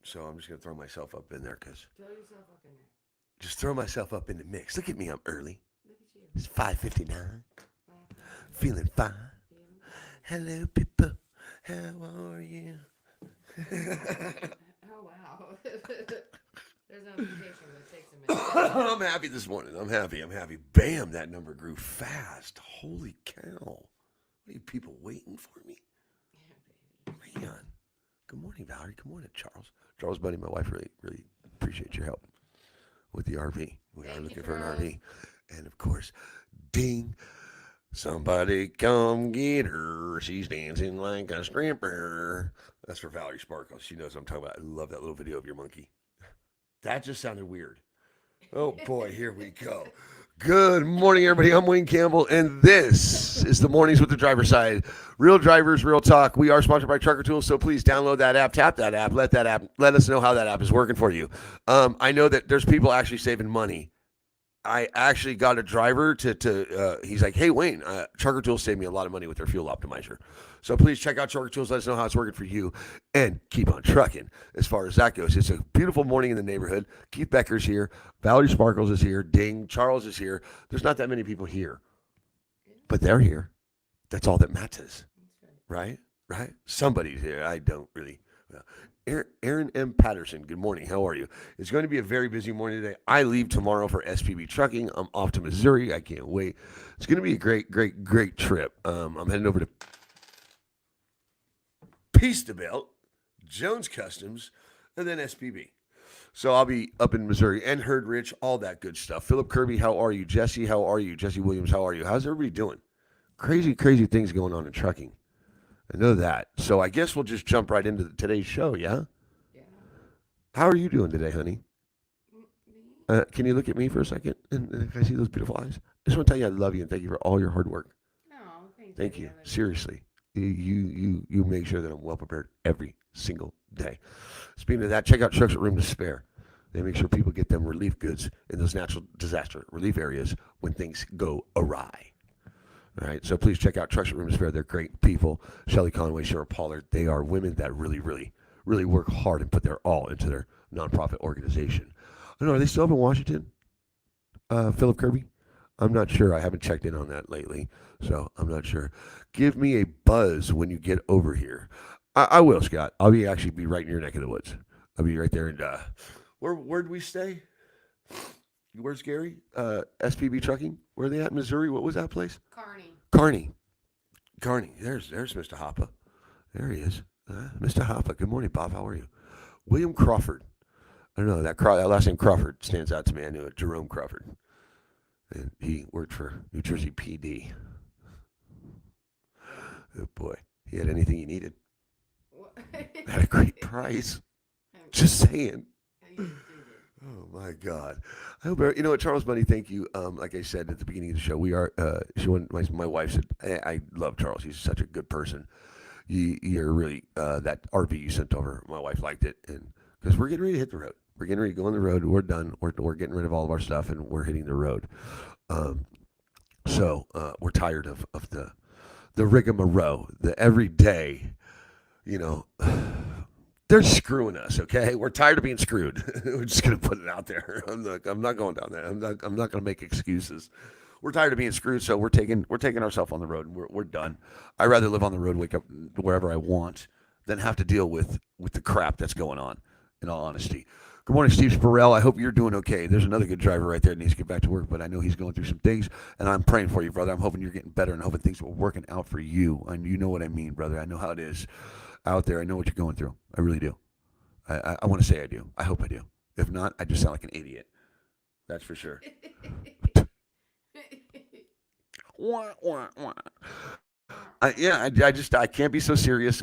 So I'm just gonna throw myself up in there because Throw yourself up in there. just throw myself up in the mix. Look at me, I'm early. Look at you. It's 5:59. 5:59. Feeling fine. Feeling fine. Hello, people. How are you? Oh wow. There's no mutation, but it takes a minute. I'm happy this morning. I'm happy. I'm happy. Bam, that number grew fast. Holy cow. What are you people waiting for me? Yeah, baby. Man. Good morning, Valerie. Good morning, Charles. Charles, buddy, my wife really appreciate your help with the RV. We are Thank you, looking for an Froze. RV. And of course, ding, somebody come get her. She's dancing like a stripper. That's for Valerie Sparkles. She knows what I'm talking about. I love that little video of your monkey. That just sounded weird. Oh boy, here we go. Good morning, everybody. I'm Wayne Campbell, and this is the Mornings with the Driver's Side. Real drivers, real talk. We are sponsored by Trucker Tools, so please download that app, tap that app, let us know how that app is working for you. I know that there's people actually saving money. I actually got a driver to he's like, hey Wayne, Trucker Tools saved me a lot of money with their fuel optimizer. So please check out Trucker Tools. Let us know how it's working for you, and keep on trucking. As far as that goes, it's a beautiful morning in the neighborhood. Keith Becker's here, Valerie Sparkles is here, Ding, Charles is here. There's not that many people here, Yeah, but they're here. That's all that matters, that's right. right? Right? Somebody's here. I don't really. Well, Aaron M. Patterson, good morning. How are you? It's going to be a very busy morning today. I leave tomorrow for SPB Trucking. I'm off to Missouri. I can't wait. It's going to be a great trip. I'm heading over to Peaceabelt, Jones Customs, and then SPB. So I'll be up in Missouri and Herd Rich, all that good stuff. Philip Kirby, how are you? Jesse, how are you? Jesse Williams, how are you? How's everybody doing? Crazy things going on in trucking. I know that. So I guess we'll just jump right into today's show, yeah? Yeah. How are you doing today, honey? Me? Can you look at me for a second? And can I see those beautiful eyes? I just want to tell you I love you and thank you for all your hard work. Oh, thanks, Thank baby. you. I love you too. Seriously. You make sure that I'm well prepared every single day. Speaking of that, check out Trucks at Room to Spare. They make sure people get them relief goods in those natural disaster relief areas when things go awry. All right, so please check out Trucks at Room to Spare. They're great people. Shelly Conway, Cheryl Pollard. They are women that really work hard and put their all into their nonprofit organization. I don't know, are they still up in Washington? Philip Kirby? I'm not sure. I haven't checked in on that lately, so I'm not sure. Give me a buzz when you get over here. I will, Scott. I'll actually be right in your neck of the woods. I'll be right there. And where'd we stay? Where's Gary? SPB Trucking. Where are they at? Missouri. What was that place? Carney. Carney. Carney. There's Mr. Hoppa. There he is. Mr. Hoppa. Good morning, Bob. How are you? William Crawford. I don't know that last name Crawford stands out to me. I knew it. Jerome Crawford, and he worked for New Jersey PD. Oh boy, he had anything he needed. What? At a great price. Just saying. You did it. Oh my God! I hope you know what, Charles Bunny. Thank you. Like I said at the beginning of the show, we are. My wife said, I love Charles. He's such a good person. You're really that RV you sent over. My wife liked it, and because we're getting ready to hit the road, we're getting ready to go on the road. We're done. We're getting rid of all of our stuff, and we're hitting the road. Um, we're tired of the rigmarole, the everyday, you know. They're screwing us, okay? We're tired of being screwed. We're just gonna put it out there. I'm not going down there. I'm not gonna make excuses. We're tired of being screwed, so we're taking ourselves on the road. And we're done. I'd rather live on the road, wake up wherever I want, than have to deal with the crap that's going on. In all honesty. Good morning, Steve Spurrell. I hope you're doing okay. There's another good driver right there that needs to get back to work, but I know he's going through some things, and I'm praying for you, brother. I'm hoping you're getting better and hoping things are working out for you. And you know what I mean, brother. I know how it is out there. I know what you're going through. I really do. I want to say I do. I hope I do. If not, I just sound like an idiot. That's for sure. Wah, wah, wah. I can't be so serious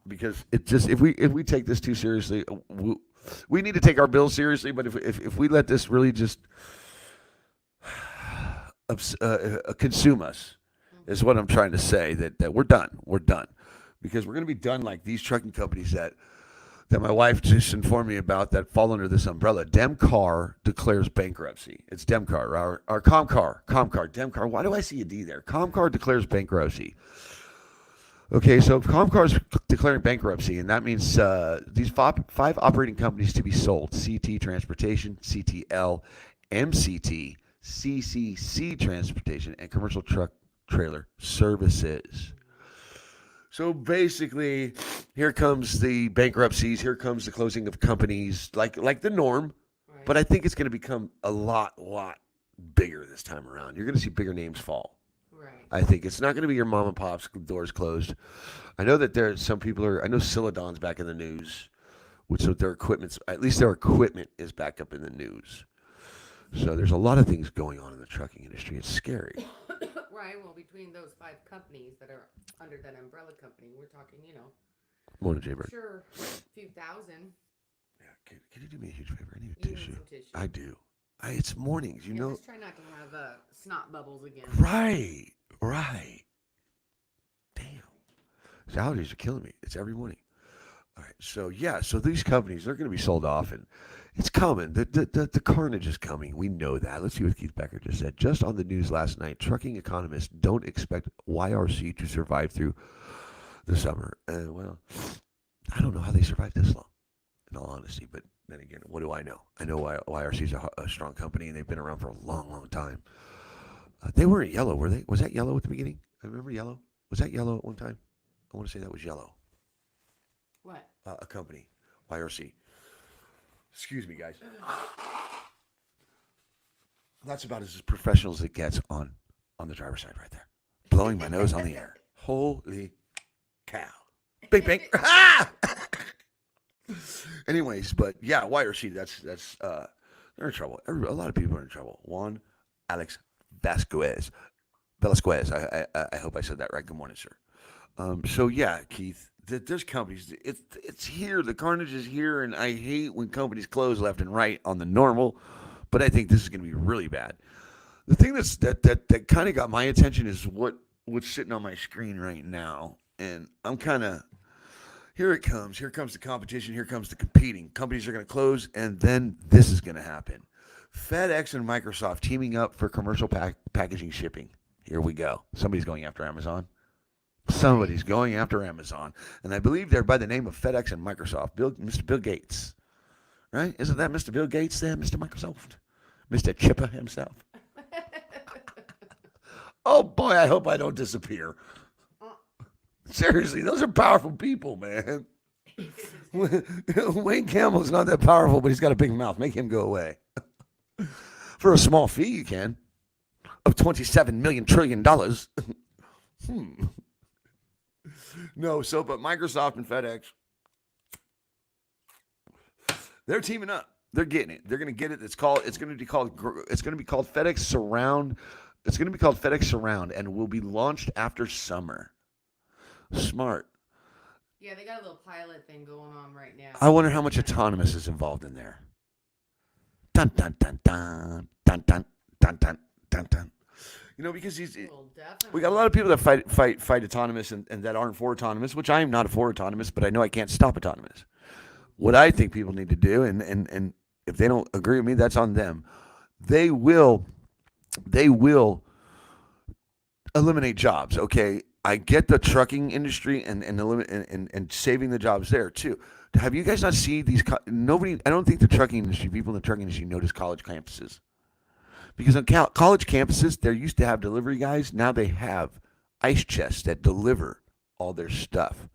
because it just if we take this too seriously, we need to take our bills seriously. But if we let this really just consume us, is what I'm trying to say. That we're done because we're going to be done like these trucking companies that my wife just informed me about that fall under this umbrella. Demcar declares bankruptcy. It's Demcar, or Comcar, Demcar. Why do I see a D there? Comcar declares bankruptcy. Okay, so Comcar's declaring bankruptcy, and that means these five operating companies to be sold: CT Transportation, CTL, MCT, CCC Transportation, and Commercial Truck Trailer Services. So basically, here comes the bankruptcies. Here comes the closing of companies, like the norm. But Right. I think it's going to become a lot bigger this time around. You're going to see bigger names fall. Right. I think it's not going to be your mom and pop's doors closed. I know that there's some people are. I know Celadon's back in the news, which so their equipment's at least their equipment is back up in the news. So there's a lot of things going on in the trucking industry. It's scary. Right. Well, between those five companies that are under that umbrella company, we're talking, Morning, Jaybird. sure, a few thousand. Yeah, can you do me a huge favor? I need a You need tissue. some tissue. I do. It's mornings, you Yeah, know. just try not to have snot bubbles again. Right, right. Damn, these allergies are killing me. It's every morning. All right, so yeah, so these companies they're going to be sold off, and it's coming. The carnage is coming. We know that. Let's see what Keith Becker just said. Just on the news last night, trucking economists don't expect YRC to survive through the summer. Well, I don't know how they survived this long, in all honesty. But then again, what do I know? I know YRC is a strong company, and they've been around for a long time. They weren't yellow, were they? Was that yellow at the beginning? I remember yellow. Was that yellow at one time? I want to say that was yellow. What? A company, YRC. Excuse me, guys. That's about as professional as it gets on the driver's side right there. Blowing my nose on the air. Holy cow. Bing bing. Ah! Anyways, but yeah, YRC, that's they're in trouble. A lot of people are in trouble. Juan Alex Vasquez. Velasquez. I hope I said that right. Good morning, sir. So yeah, Keith, there's companies. It's here. The carnage is here, and I hate when companies close left and right on the normal. But I think this is going to be really bad. The thing that kind of got my attention is what's sitting on my screen right now, and I'm kind of here. It comes. Here comes the competition. Here comes the competing. Companies are going to close, and then this is going to happen. FedEx and Microsoft teaming up for commercial packaging shipping. Here we go. Somebody's going after Amazon. Somebody's going after Amazon, and I believe they're by the name of FedEx and Microsoft. Mr. Bill Gates, right? Isn't that Mr. Bill Gates there, Mr. Microsoft, Mr. Chipper himself? Oh boy, I hope I don't disappear. Seriously, those are powerful people, man. Wayne Campbell's not that powerful, but he's got a big mouth. Make him go away. For a small fee, you can. Of $27 million trillion. No, so but Microsoft and FedEx, they're teaming up. They're getting it. They're going to get it. It's going to be called FedEx Surround. It's going to be called FedEx Surround and will be launched after summer. Smart. Yeah, they got a little pilot thing going on right now. I wonder how much autonomous is involved in there. Dun dun dun dun dun dun dun dun dun dun. You know, because Well, we got a lot of people that fight autonomous and that aren't for autonomous, which I am not for autonomous, but I know I can't stop autonomous. What I think people need to do, and if they don't agree with me, that's on them. They will eliminate jobs. Okay, I get the trucking industry and saving the jobs there too. Have you guys not seen these? Nobody. I don't think the trucking industry, people in the trucking industry, notice college campuses. Because on college campuses, they used to have delivery guys. Now they have ice chests that deliver all their stuff.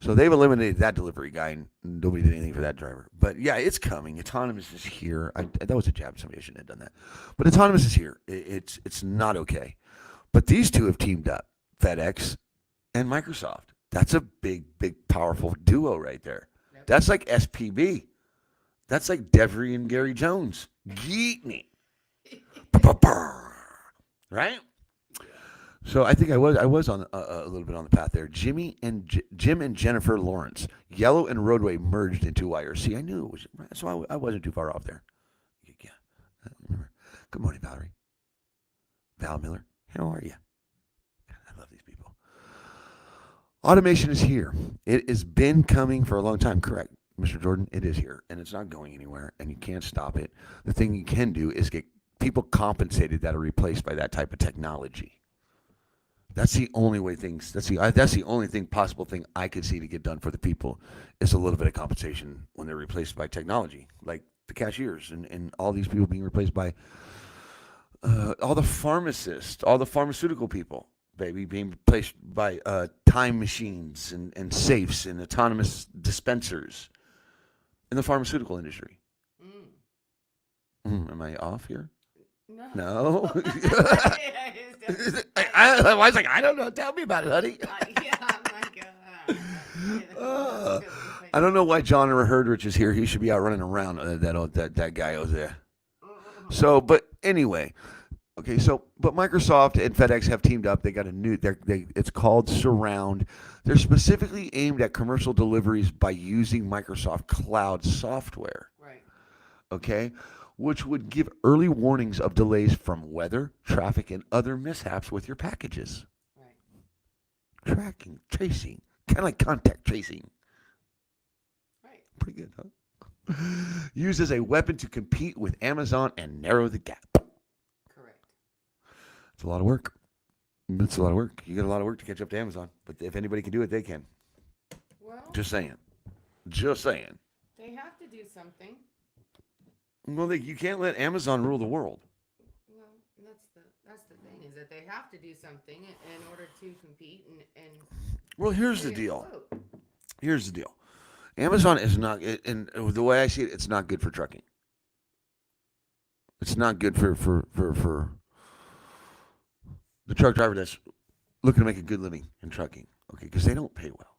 So they've eliminated that delivery guy, and nobody did anything for that driver. But yeah, it's coming. Autonomous is here. That was a jab. Somebody shouldn't have done that. But autonomous is here. It's not okay. But these two have teamed up, FedEx and Microsoft. That's a big, powerful duo right there. Yep. That's like SPB. That's like Devery and Gary Jones. Geek me. Right? So I think I was on a little bit on the path there. Jim and Jennifer Lawrence, Yellow and Roadway merged into YRC. I knew it was, so I wasn't too far off there. Yeah. Good morning, Valerie. Val Miller, how are you? I love these people. Automation is here. It has been coming for a long time. Correct, Mr. Jordan. It is here, and it's not going anywhere, and you can't stop it. The thing you can do is get people compensated that are replaced by that type of technology. That's the only way things. That's the only thing possible thing I could see to get done for the people is a little bit of compensation when they're replaced by technology, like the cashiers and all these people being replaced by all the pharmacists, all the pharmaceutical people, baby, being replaced by time machines and safes and autonomous dispensers in the pharmaceutical industry. Mm. Am I off here? No. No. Yeah, it's definitely- I was like, I don't know. Tell me about it, honey. yeah, oh my God. Uh, I don't know why John Herdrich is here. He should be out running around. That guy over there. So, but anyway, okay. So, but Microsoft and FedEx have teamed up. They got a new. It's called Surround. They're specifically aimed at commercial deliveries by using Microsoft Cloud software. Right. Okay, which would give early warnings of delays from weather, traffic, and other mishaps with your packages. Right. Tracking, tracing, kind of like contact tracing. Right. Pretty good, huh? Used as a weapon to compete with Amazon and narrow the gap. Correct. It's a lot of work. It's a lot of work. You got a lot of work to catch up to Amazon. But if anybody can do it, they can. Well, Just saying. Just saying. they have to do something. Well, you can't let Amazon rule the world. Well, that's the thing is that they have to do something in order to compete and Well, here's the stay deal. afloat. Here's the deal. Amazon is not, and the way I see it, it's not good for trucking. It's not good for the truck driver that's looking to make a good living in trucking. Okay, because they don't pay well.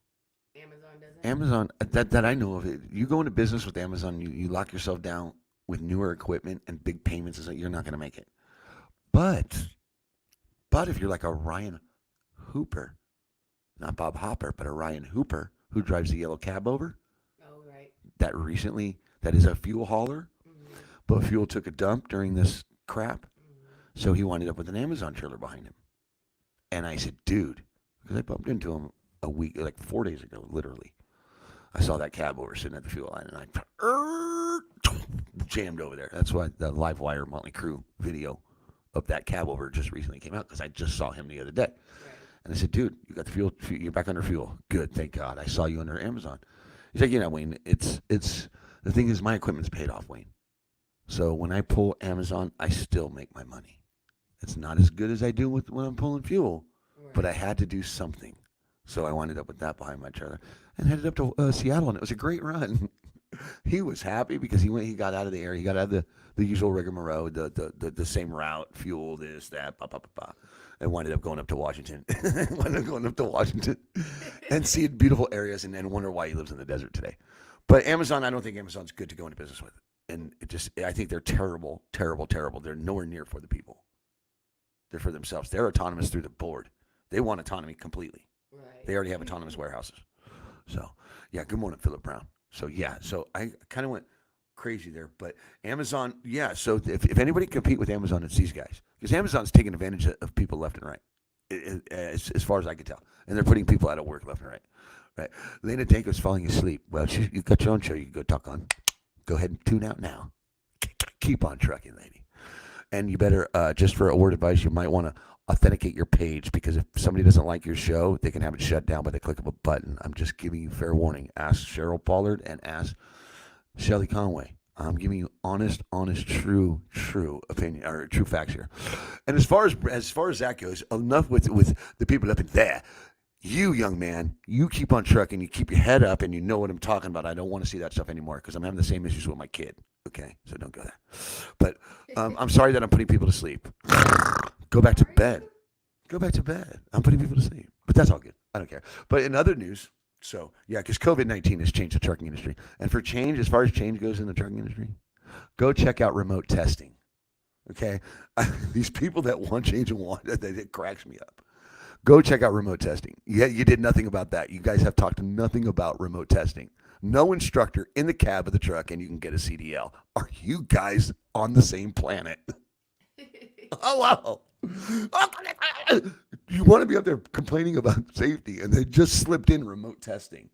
Amazon doesn't. Amazon, that I know of, it. You go into business with Amazon, you lock yourself down with newer equipment and big payments, is that you're not going to make it. But if you're like a Ryan Hooper, not Bob Hopper, but a Ryan Hooper who drives the yellow cab over, Oh, right. that is a fuel hauler, Mm-hmm. but fuel took a dump during this crap, Mm-hmm. so he winded up with an Amazon trailer behind him. And I said, dude, because I bumped into him a week, like 4 days ago, literally. I saw that cab over sitting at the fuel line, and I jammed over there. That's why the Livewire Motley Crue video of that cab over just recently came out, because I just saw him the other day. Right. And I said, dude, you got the fuel, you're back under fuel. Good, thank God. I saw you under Amazon. He's like, Wayne, it's the thing is my equipment's paid off, Wayne. So when I pull Amazon, I still make my money. It's not as good as I do when I'm pulling fuel, Right. but I had to do something. So I wound up with that behind my trailer and headed up to Seattle, and it was a great run. He was happy because he got out of the area, he got out of the usual rigmarole, the same route, fuel, this, that, and winded up going up to Washington. And seeing beautiful areas and wonder why he lives in the desert today. But Amazon, I don't think Amazon's good to go into business with. And I think they're terrible, terrible, terrible. They're nowhere near for the people. They're for themselves. They're autonomous through the board. They want autonomy completely. Right. They already have autonomous warehouses. So, yeah, good morning, Philip Brown. So, yeah, so I kind of went crazy there. But Amazon, yeah, so if anybody can compete with Amazon, it's these guys. Because Amazon's taking advantage of people left and right, as far as I can tell. And they're putting people out of work left and right. Right. Lena Danko's falling asleep. Well, you got your own show you can go talk on. Go ahead and tune out now. Keep on trucking, lady. And you better, just for a word of advice, you might want to authenticate your page, because if somebody doesn't like your show, they can have it shut down by the click of a button. I'm just giving you fair warning. Ask Cheryl Pollard and ask Shelly Conway. I'm giving you honest, true opinion or true facts here. And as far as that goes, enough with the people up in there. You, young man, you keep on trucking. You keep your head up, and you know what I'm talking about. I don't want to see that stuff anymore because I'm having the same issues with my kid. Okay, so don't go there. But I'm sorry that I'm putting people to sleep. Go back to bed. Go back to bed. I'm putting people to sleep. But that's all good. I don't care. But in other news, so yeah, because COVID-19 has changed the trucking industry. And for change, as far as change goes in the trucking industry, go check out remote testing. Okay? These people that want change and want it cracks me up. Go check out remote testing. Yeah, you did nothing about that. You guys have talked nothing about remote testing. No instructor in the cab of the truck, and you can get a CDL. Are you guys on the same planet? Hello. You want to be up there complaining about safety, and they just slipped in remote testing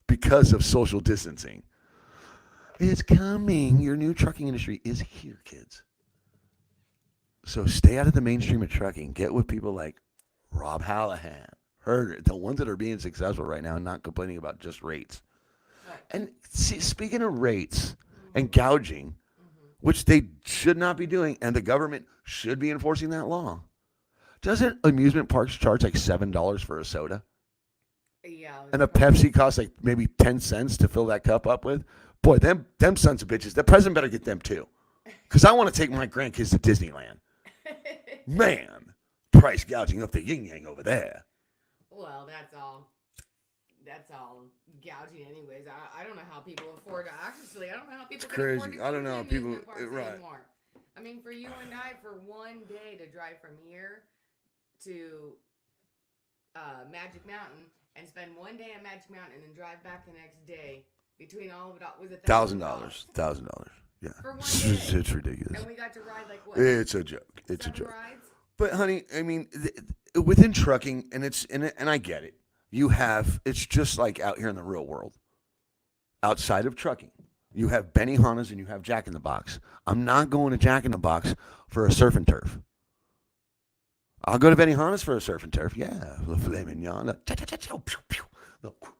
because of social distancing. It's coming. Your new trucking industry is here, kids. So stay out of the mainstream of trucking. Get with people like Rob Hallahan, Herder, the ones that are being successful right now and not complaining about just rates. Right. And see, speaking of rates and Mm-hmm. gouging, Mm-hmm. which they should not be doing, and the government should be enforcing that law. Doesn't amusement parks charge like $7 for a soda? Yeah, And it's a crazy. Pepsi costs like maybe 10 cents to fill that cup up with? Boy, them sons of bitches, the president better get them too. Because I want to take my grandkids to Disneyland. Man, price gouging up the yin yang over there. Well, that's all gouging anyways. I don't know how people afford to actually. I don't know how It's people can afford to crazy. I go to don't know the how people, amusement parks right. anymore. I mean, for you and I, for one day to drive from here to Magic Mountain and spend one day at Magic Mountain and then drive back the next day between all of it was $1,000 $1,000. Yeah. for one It's, day, it's ridiculous. and we got to ride like what It's a joke. It's a 7 joke. rides? But honey, I mean, within trucking, and I get it. You have it's just like out here in the real world. Outside of trucking, you have Benihana's and you have Jack in the Box. I'm not going to Jack in the Box for a surf and turf. I'll go to Benihana's for a surf and turf. Yeah, the filet mignon, the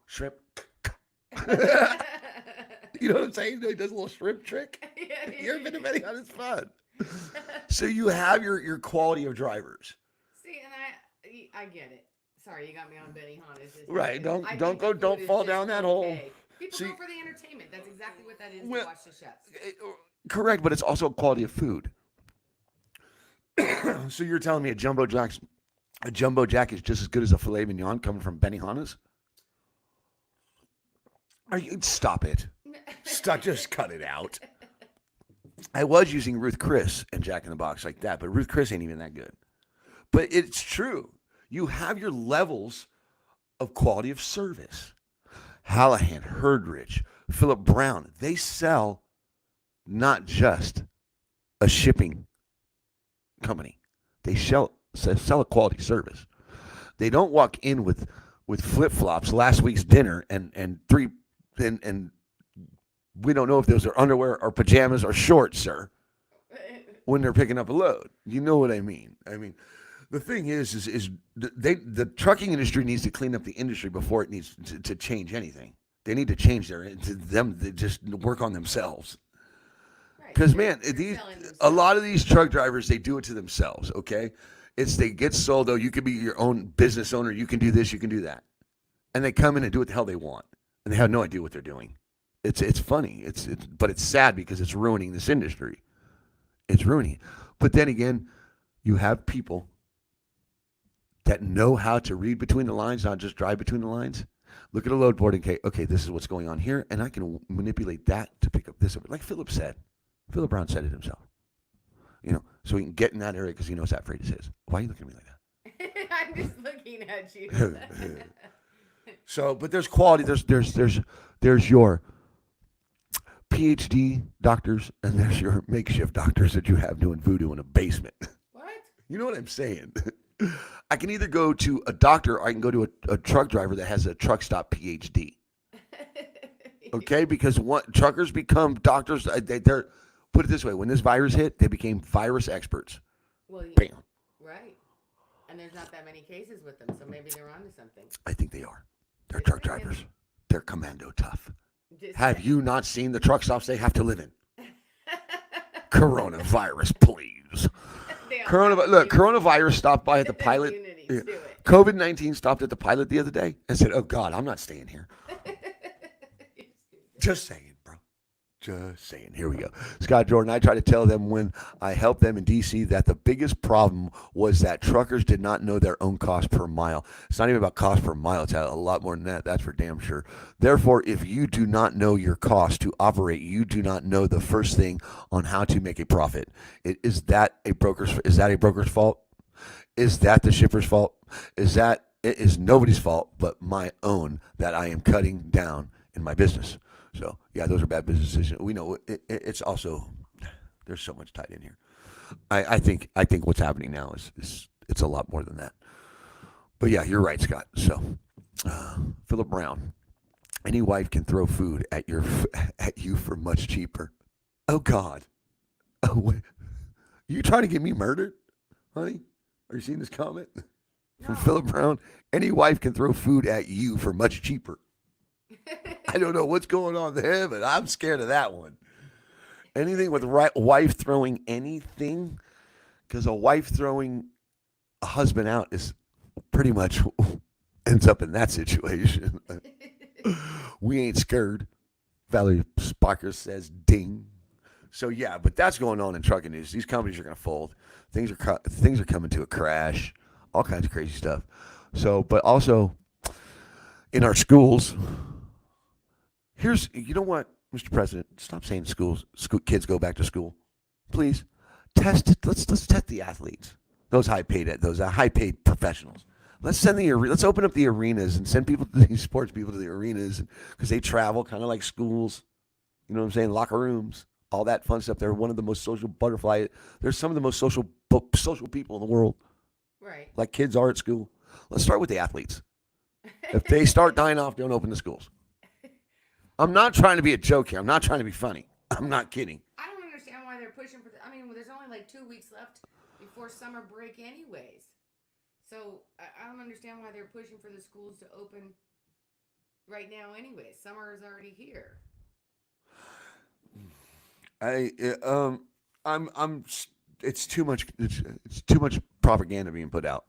shrimp. You know what I'm saying? He does a little shrimp trick. You ever been to Benihana's? Fun. So you have your quality of drivers. See, and I get it. Sorry, you got me on Benihana's. Right. I Don't think the go. food Don't is fall just down that hole. okay. People See, go for the entertainment. That's exactly what that is to well, watch the chefs. correct, but it's also quality of food. So you're telling me a jumbo jack is just as good as a filet mignon coming from Benihana's? Are you stop it? Stop! Just cut it out. I was using Ruth Chris and Jack in the Box like that, but Ruth Chris ain't even that good. But it's true. You have your levels of quality of service. Hallahan, Herdrich, Philip Brown, they sell not just a shipping company. They sell a quality service. They don't walk in with flip flops, last week's dinner, and three and we don't know if those are underwear or pajamas or shorts, sir. When they're picking up a load, you know what I mean. I mean, the thing is the trucking industry needs to clean up the industry before it needs to change anything. They need to change them to just work on themselves. Right. Because man, They're these selling a themselves. lot of these truck drivers they do it to themselves. Okay, it's they get sold. Oh, you can be your own business owner. You can do this. You can do that. And they come in and do what the hell they want, and they have no idea what they're doing. It's funny. But it's sad because it's ruining this industry. It's ruining it. But then again, you have people that know how to read between the lines, not just drive between the lines. Look at a load board and okay, this is what's going on here, and I can manipulate that to pick up this. Like Philip said, Philip Brown said it himself. So he can get in that area because he knows that phrase is his. Why are you looking at me like I'm just looking at you. that? So, but there's quality. There's your PhD doctors and there's your makeshift doctors that you have doing voodoo in a basement. What? You know what I'm saying? I can either go to a doctor or I can go to a truck driver that has a truck stop PhD. Okay, because truckers become doctors. They're put it this way: when this virus hit, they became virus experts. Well, yeah, Bam. right. And there's not that many cases with them, so maybe they're onto something. I think they are. They're Just truck saying. drivers. They're commando tough. Just Have saying. you not seen the truck stops they have to live in? Coronavirus, please. They all have Look, immunity. coronavirus stopped by at the pilot. Immunity Yeah. to it. COVID-19 stopped at the pilot the other day and said, "Oh God, I'm not staying here." Just saying, bro. Just saying. Here we go. Scott Jordan, I try to tell them when I help them in DC that the biggest problem was that truckers did not know their own cost per mile. It's not even about cost per mile. It's a lot more than that. That's for damn sure. Therefore, if you do not know your cost to operate, you do not know the first thing on how to make a profit. Is that a broker's fault? Is that the shipper's fault? It is nobody's fault but my own that I am cutting down in my business. So yeah, those are bad business decisions. We know it's also there's so much tied in here. I think what's happening now is it's a lot more than that. But yeah, you're right, Scott. So Philip Brown, any wife can throw food at you for much cheaper. Oh God, oh, you trying to get me murdered, honey? Are you seeing this comment? From No. Philip Brown, any wife can throw food at you for much cheaper. I don't know what's going on there, but I'm scared of that one. Anything with wife throwing anything, because a wife throwing a husband out is pretty much ends up in that situation. We ain't scared. Valerie Sparker says ding. So yeah, but that's going on in trucking news. These companies are going to fold. Things are coming to a crash. All kinds of crazy stuff. So, but also in our schools, here's you know what, Mr. President, stop saying kids go back to school, please. Test it. Let's test the athletes, those high paid professionals. Let's open up the arenas and send people to these sports people to the arenas because they travel kind of like schools. You know what I'm saying? Locker rooms, all that fun stuff. They're one of the most social butterfly. They're some of the most social people in the world. Right. Like kids are at school. Let's start with the athletes. If they start dying off, don't open the schools. I'm not trying to be a joke here. I'm not trying to be funny. I'm not kidding. I don't understand why they're pushing for. I mean, there's only like 2 weeks left before summer break, anyways. So I don't understand why they're pushing for the schools to open right now, anyways. Summer is already here. I I'm it's too much it's too much propaganda being put out.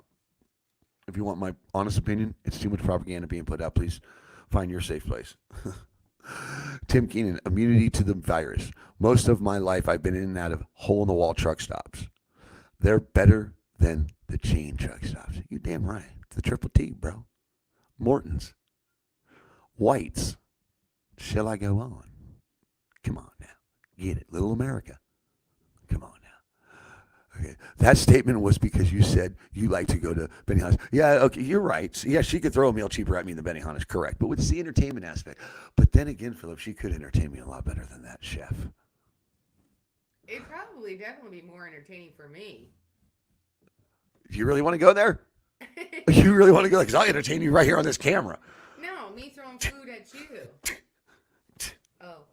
If you want my honest opinion, it's too much propaganda being put out. Please find your safe place. Tim Keenan, immunity to the virus. Most of my life, I've been in and out of hole in the wall truck stops. They're better than the chain truck stops. You damn right. The Triple T, bro. Morton's. White's. Shall I go on? Come on now. Get it. Little America. Come on now. Okay. That statement was because you said you like to go to Benihana's. Yeah, okay, you're right. So, yeah, she could throw a meal cheaper at me than Benihana's, correct. But it's the entertainment aspect. But then again, Philip, she could entertain me a lot better than that, chef. It'd probably definitely be more entertaining for me. You really want to go there? You really want to go there? Because I'll entertain you right here on this camera. No, me throwing food at you. Oh.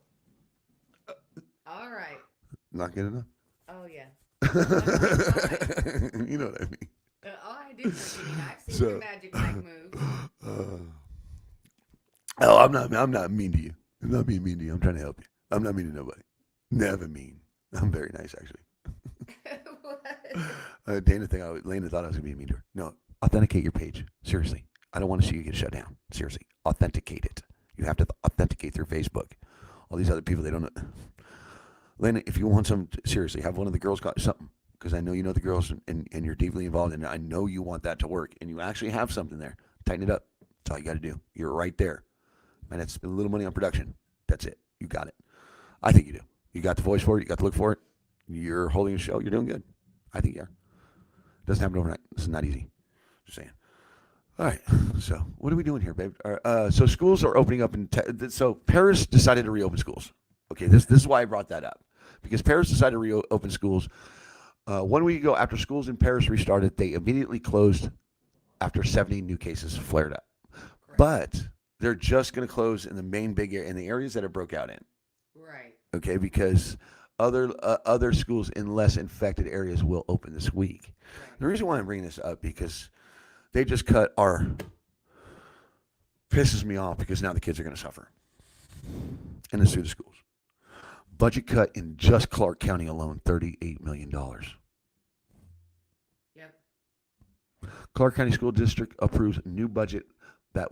All right. Not good enough? Oh, yeah. You know what I mean. Oh, I did know what you mean. I've seen So, your magic Mike moves. Oh, I'm not mean to you. I'm not being mean to you. I'm trying to help you. I'm not mean to nobody. Never mean. I'm very nice, actually. What? Lena thought I was gonna be mean to her. No, authenticate your page. Seriously, I don't want to see you get shut down. Seriously, authenticate it. You have to authenticate through Facebook. All these other people, they don't know. Lena, if you want some, seriously, have one of the girls got something because I know you know the girls and you're deeply involved and I know you want that to work and you actually have something there. Tighten it up. That's all you got to do. You're right there. And it's a little money on production. That's it. You got it. I think you do. You got the voice for it. You got the look for it. You're holding a show. You're doing good. I think you are. Doesn't happen overnight. This is not easy. Just saying. All right. So what are we doing here, babe? So schools are opening up, so Paris decided to reopen schools. Okay, this is why I brought that up because Paris decided to reopen schools. 1 week ago, after schools in Paris restarted, they immediately closed after 70 new cases flared up. Correct. But they're just going to close in the main big area, in the areas that it broke out in. Right. Okay, because other schools in less infected areas will open this week. Right. The reason why I'm bringing this up because they just cut our pisses me off because now the kids are going to suffer, and it's through the schools. Budget cut in just Clark County alone, $38 million. Yep. Clark County School District approves a new budget that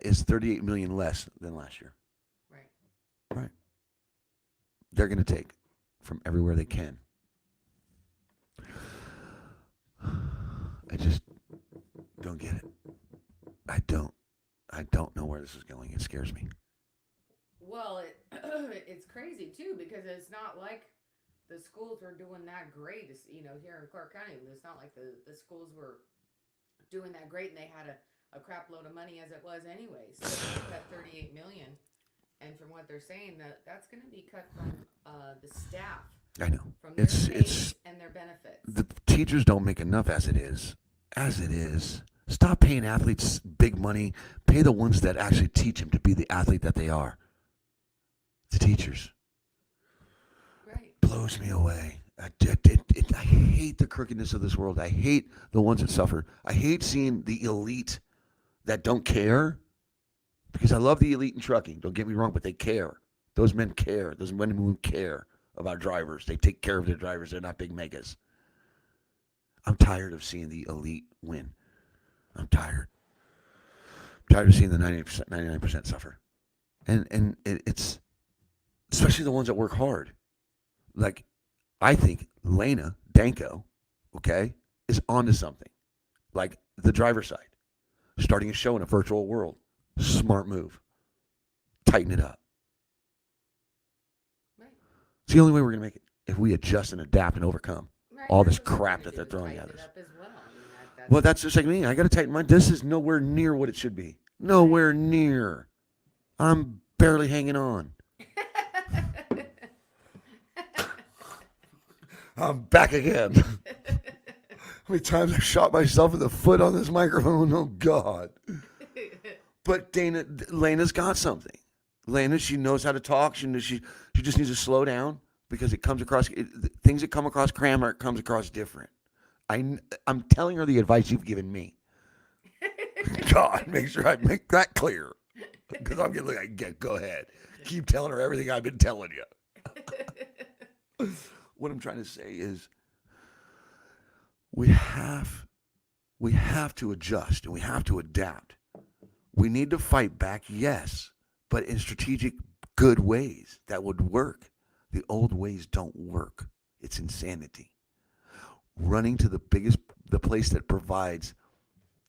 is $38 million less than last year. Right. Right. They're going to take from everywhere they can. I just don't get it. I don't know where this is going. It scares me. Well, it's crazy too because it's not like the schools were doing that great. Here in Clark County, it's not like the schools were doing that great and they had a crap load of money as it was anyway. So they cut $38 million, and from what they're saying, that's going to be cut from the staff. I know. From their pays and their benefits. The teachers don't make enough as it is. As it is. Stop paying athletes big money. Pay the ones that actually teach them to be the athlete that they are. The teachers. Right. Blows me away. I hate the crookedness of this world. I hate the ones that suffer. I hate seeing the elite that don't care because I love the elite in trucking. Don't get me wrong, but they care. Those men care. Those men and women care about drivers. They take care of their drivers. They're not big megas. I'm tired of seeing the elite win. I'm tired. I'm tired of seeing the 90%, 99% suffer. And it's especially the ones that work hard. Like, I think Lena Danko, okay, is onto something. Like the driver's side, starting a show in a virtual world. Smart move. Tighten it up. Right. It's the only way we're going to make it. If we adjust and adapt and overcome Right. all That's this what we're crap gonna that do, they're is throwing tighten at it us. up as well. I mean, Well, that's that's just like me. I got to tighten mine. This is nowhere near what it should be. Nowhere near. I'm barely hanging on. I'm back again. How many times I shot myself in the foot on this microphone? Oh God! But Lena's got something. Lena, she knows how to talk. She just needs to slow down because it comes across things that come across grammar. It comes across different. I'm telling her the advice you've given me. God, make sure I make that clear because I'm getting like, go ahead, keep telling her everything I've been telling you. What I'm trying to say is we have we have to adjust and we have to adapt. We need to fight back, yes, but in strategic, good ways that would work. The old ways don't work. It's insanity. Running to the place that provides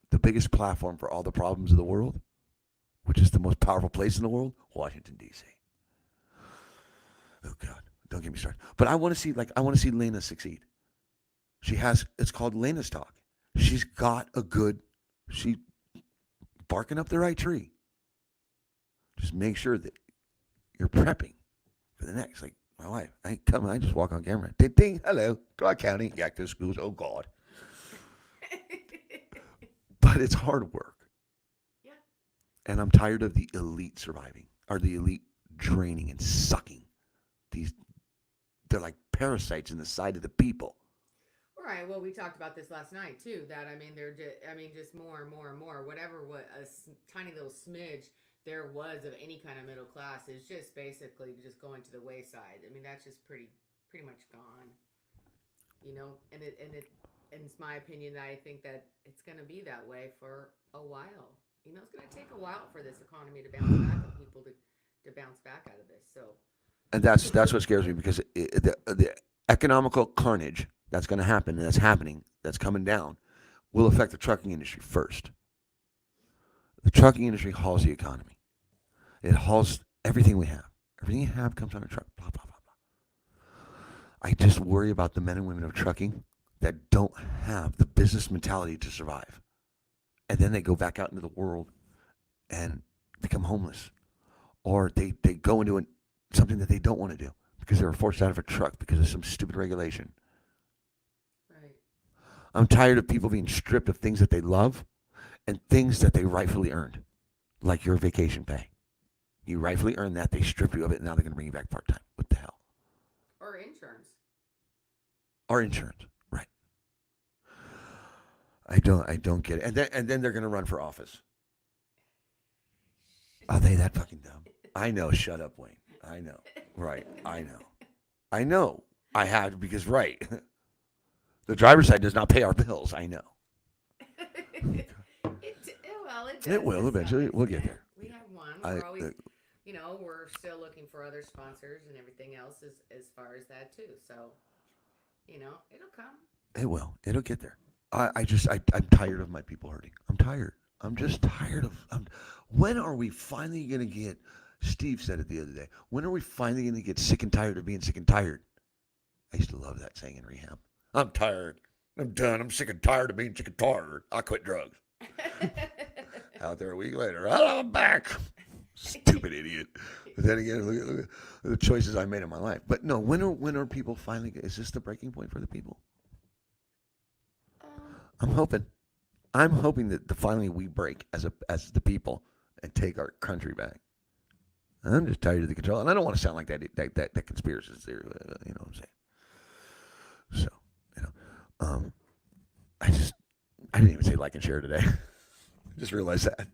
the biggest platform for all the problems of the world, which is the most powerful place in the world, Washington D.C. Oh God, don't get me started. But I want to see Lena succeed. She has. It's called Lena's Talk. She's got a good. She barking up the right tree. Just make sure that you're prepping for the next. Like my wife, I ain't coming. I just walk on camera. Ding ding. Hello, Clark County. Active schools. Oh God. But it's hard work. Yeah. And I'm tired of the elite surviving or the elite draining and sucking. These they're like parasites in the side of the people. Right. Well, we talked about this last night too. That I mean, they're just, I mean, just more and more and more. Whatever, what tiny little smidge there was of any kind of middle class is just basically just going to the wayside. I mean, that's just pretty much gone. You know, and it's my opinion that I think that it's going to be that way for a while. You know, it's going to take a while for this economy to bounce back and people to bounce back out of this. So, And that's what scares me because the economical carnage that's going to happen and that's happening, that's coming down, will affect the trucking industry first. The trucking industry hauls the economy. It hauls everything we have. Everything you have comes on a truck. Blah blah blah blah. I just worry about the men and women of trucking that don't have the business mentality to survive, and then they go back out into the world and become homeless, or they go into something that they don't want to do because they were forced out of a truck because of some stupid regulation. right. I'm tired of people being stripped of things that they love and things that they rightfully earned, like your vacation pay. You rightfully earned that. They strip you of it, and now they're going to bring you back part time. What the hell? Or insurance. Or insurance, right? I don't get it. And then they're going to run for office. Are they that fucking dumb? I know. Shut up, Wayne. I know. Right. I know. I know. I have to because right. The driver's side does not pay our bills. I know. Well, it does. It will to some eventually. We'll get extent. there. We have one. I, We're always, you know, we're still looking for other sponsors and everything else as far as that too. So, you know, it'll come. it will. It'll get there. I'm tired of my people hurting. I'm tired. I'm just tired of. When are we finally going to get? Steve said it the other day. When are we finally going to get sick and tired of being sick and tired? I used to love that saying in rehab. I'm tired. I'm done. I'm sick and tired of being sick and tired. I quit drugs. Out there a week later. Hello, I'm back. Stupid idiot. But then again, look at the choices I made in my life. But no, when are people finally? Is this the breaking point for the people? um, I'm hoping. I'm hoping that finally we break as the people and take our country back. I'm just tired of the control, and I don't want to sound like that conspiracy theory. You know what I'm saying? So, you know, um, I just, I didn't even say like and share today. Just realized that.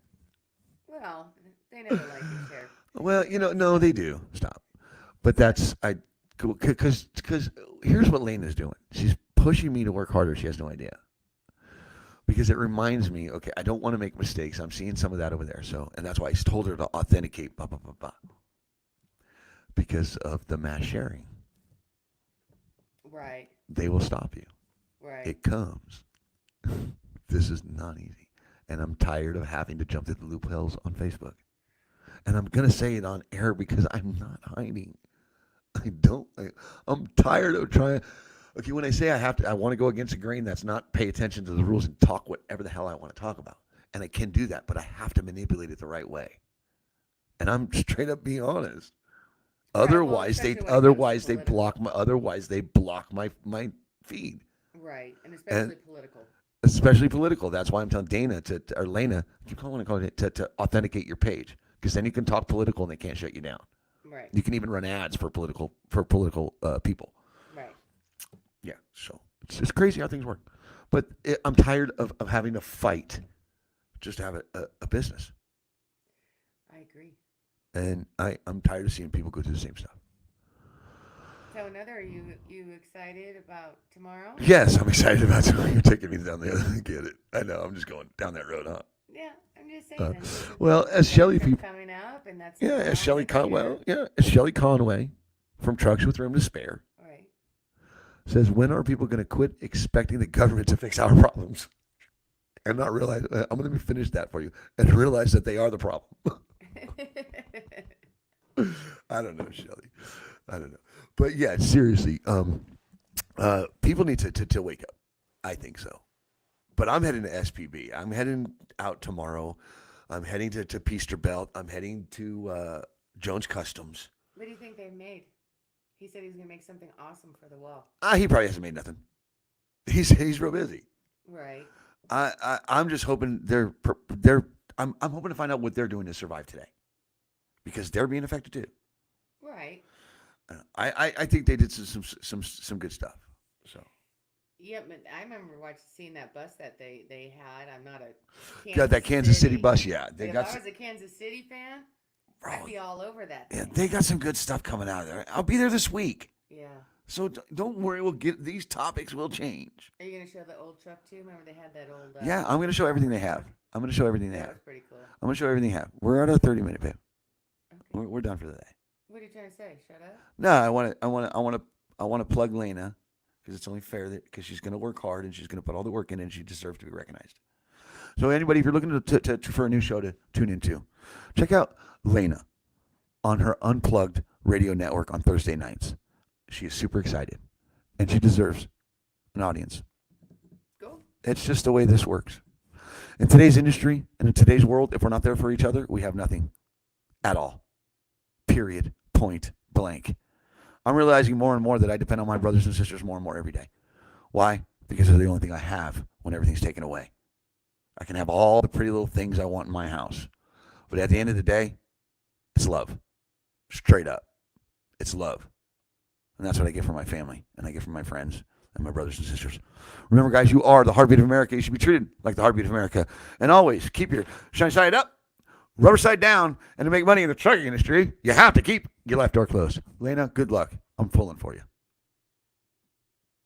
Well, they never like and share. Well, no, they do. Stop. But that's, because here's what Lane is doing. She's pushing me to work harder. She has no idea. Because it reminds me, okay, I don't want to make mistakes. I'm seeing some of that over there. So, and that's why I told her to authenticate, blah, blah, blah, blah. Because of the mass sharing. Right. They will stop you. Right. It comes. This is not easy. And I'm tired of having to jump through the loopholes on Facebook. And I'm going to say it on air because I'm not hiding. I'm tired of trying. Okay, when I say I want to go against the grain, that's not pay attention to the rules and talk whatever the hell I want to talk about. And I can do that, but I have to manipulate it the right way. And I'm straight up being honest. Otherwise, they block my feed. Right, and And political. especially political. That's why I'm telling Dana or Lena, I keep calling it to authenticate your page, because then you can talk political and they can't shut you down. Right. You can even run ads for political people. Right. Yeah, so it's crazy how things work. But I'm tired of having to fight just to have a business. I agree. And I'm tired of seeing people go through the same stuff. So, are you excited about tomorrow? Yes, I'm excited about it. You're taking me down there. I get it. I know. I'm just going down that road, huh? Yeah, I'm just saying. Well, as Shelly people coming up, and that's as Shelly Conway, as Shelly Conway from Trucks with Room to Spare Right. says, when are people going to quit expecting the government to fix our problems and not realize? I'm going to finish that for you and realize that they are the problem. I don't know, Shelly. I don't know. But yeah, seriously, people need to wake up. I think so. But I'm heading to SPB. I'm heading out tomorrow. I'm heading to Peaster Belt. I'm heading to Jones Customs. What do you think they've made? He said he was going to make something awesome for the wall. He probably hasn't made nothing. He's real busy. Right. I'm just hoping I'm hoping to find out what they're doing to survive today, because they're being affected too. Right. I think they did some good stuff. So. Yeah, but I remember seeing that bus that they had. I'm not a that Kansas City bus. Yeah, if I was a Kansas City fan, I'd be all over that. Yeah, they got some good stuff coming out of there. I'll be there this week. Yeah. So don't worry. We'll get these topics will change. Are you gonna show the old truck too? Remember they had that old. Yeah, I'm gonna show everything they have. That was pretty cool. I'm gonna show everything they have. We're at our 30-minute, babe. Okay. We're done for the day. What are you trying to say? Shut up. No, I want to plug Lena, because it's only fair that, because she's gonna work hard and she's gonna put all the work in and she deserves to be recognized. So anybody, if you're looking for a new show to tune into, check out Lena on her Unplugged radio network on Thursday nights. She is super excited, and she deserves an audience. Cool. It's just the way this works. In today's industry and in today's world, if we're not there for each other, we have nothing at all. Period. Point blank. I'm realizing more and more that I depend on my brothers and sisters more and more every day. Why? Because they're the only thing I have when everything's taken away. I can have all the pretty little things I want in my house, but at the end of the day, it's love. Straight up. It's love. And that's what I get from my family, and I get from my friends and my brothers and sisters. Remember, guys, you are the heartbeat of America. You should be treated like the heartbeat of America. And always keep your shiny side up, rubber side down, and to make money in the trucking industry, you have to keep your left door closed. Lena, good luck. I'm pulling for you.